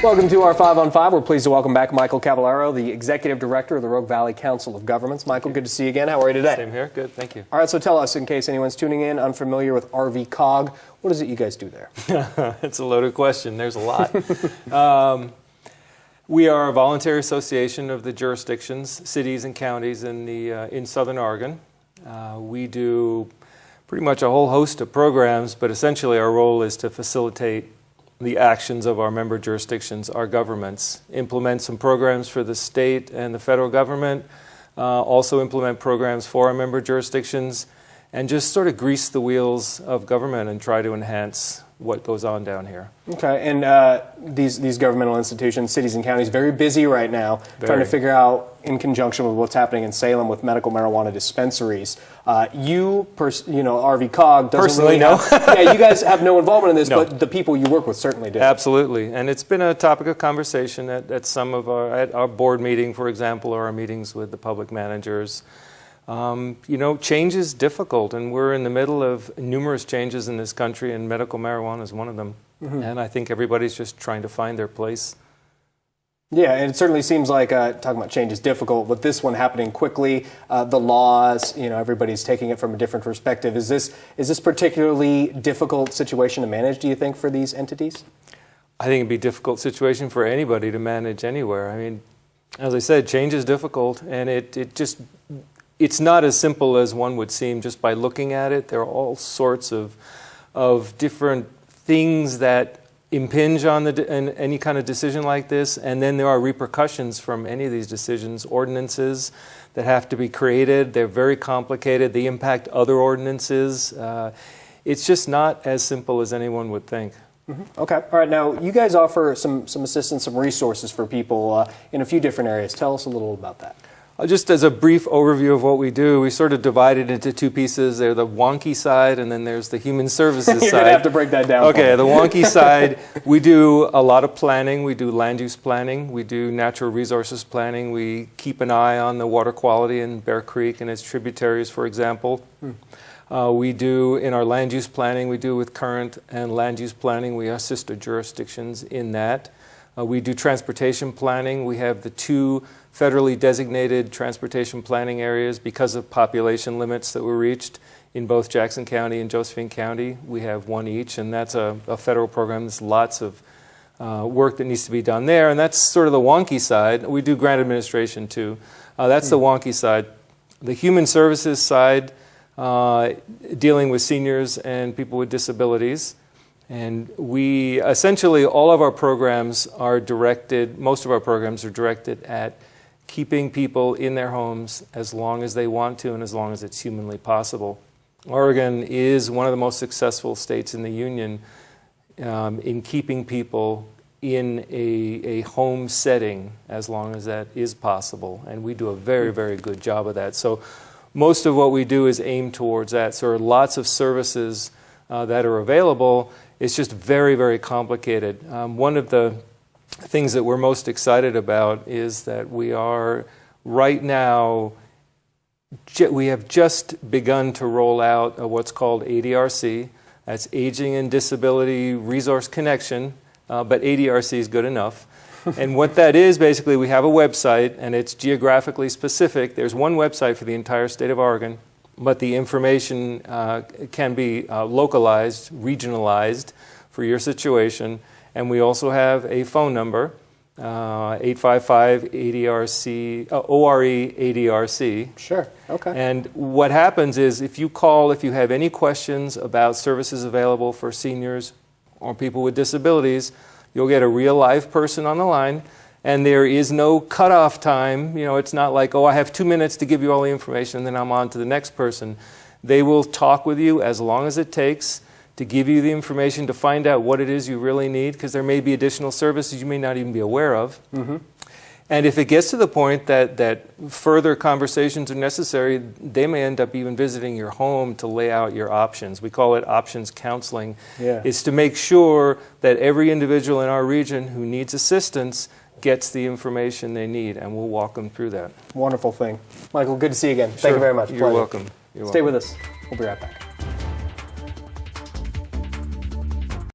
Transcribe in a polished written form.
Welcome to our 5 on 5. We're pleased to welcome back Michael Cavallaro, the Executive Director of the Rogue Valley Council of Governments. Michael, good to see you again. How are you today? Same here. Good, thank you. All right, so tell us, in case anyone's tuning in, unfamiliar with RV COG, what is it you guys do there? It's a loaded question. There's a lot. We are a voluntary association of the jurisdictions, cities and counties in Southern Oregon. We do pretty much a whole host of programs, but essentially our role is to facilitate the actions of our member jurisdictions, our governments, implement some programs for the state and the federal government, also implement programs for our member jurisdictions, and just sort of grease the wheels of government and try to enhance what goes on down here. Okay, and these governmental institutions, cities and counties, very busy right now, trying to figure out, in conjunction with what's happening in Salem with medical marijuana dispensaries. RV COG doesn't personally really know. Yeah, you guys have no involvement in this, No. but the people you work with certainly do. Absolutely, and it's been a topic of conversation at some of at our board meeting, for example, or our meetings with the public managers. Change is difficult, and we're in the middle of numerous changes in this country, and medical marijuana is one of them. Mm-hmm. And I think everybody's just trying to find their place. Yeah, and it certainly seems like talking about change is difficult, but this one happening quickly, the laws, everybody's taking it from a different perspective. Is this particularly difficult situation to manage, do you think, for these entities? I think it'd be a difficult situation for anybody to manage anywhere. I mean, as I said, change is difficult, and it's not as simple as one would seem just by looking at it. There are all sorts of different things that impinge on any kind of decision like this, and then there are repercussions from any of these decisions, ordinances that have to be created. They're very complicated. They impact other ordinances. It's just not as simple as anyone would think. Mm-hmm. Okay. All right. Now, you guys offer some assistance, some resources for people in a few different areas. Tell us a little about that. Just as a brief overview of what we do, we sort of divide it into two pieces. There's the wonky side, and then there's the human services side. You're going to have to break that down. Okay, the wonky side, we do a lot of planning. We do land use planning. We do natural resources planning. We keep an eye on the water quality in Bear Creek and its tributaries, for example. We do, in our land use planning, we do with current and land use planning. We assist the jurisdictions in that. We do transportation planning. We have the two federally designated transportation planning areas because of population limits that were reached in both Jackson County and Josephine County. We have one each, and that's a federal program. There's lots of work that needs to be done there, and that's sort of the wonky side. We do grant administration too. That's the wonky side. The human services side, dealing with seniors and people with disabilities. And we essentially, all of our programs are directed, most of our programs are directed at keeping people in their homes as long as they want to and as long as it's humanly possible. Oregon is one of the most successful states in the union in keeping people in a home setting as long as that is possible. And we do a very, very good job of that. So most of what we do is aimed towards that. So there are lots of services that are available. It's just very, very complicated. One of the things that we're most excited about is that we are right now, we have just begun to roll out what's called ADRC. That's Aging and Disability Resource Connection, but ADRC is good enough. And what that is, basically, we have a website, and it's geographically specific. There's one website for the entire state of Oregon, but the information can be localized, regionalized for your situation. And we also have a phone number, 855-ADRC, ORE-ADRC. Sure, okay. And what happens is if you call, if you have any questions about services available for seniors or people with disabilities, you'll get a real live person on the line. And there is no cutoff time. It's not like, I have 2 minutes to give you all the information and then I'm on to the next person. They will talk with you as long as it takes to give you the information to find out what it is you really need, because there may be additional services you may not even be aware of. Mm-hmm. And if it gets to the point that further conversations are necessary, they may end up even visiting your home to lay out your options. We call it options counseling. Yeah. It's to make sure that every individual in our region who needs assistance gets the information they need, and we'll walk them through that. Wonderful thing. Michael, good to see you again. Thank you very much. You're welcome. Stay with us. We'll be right back.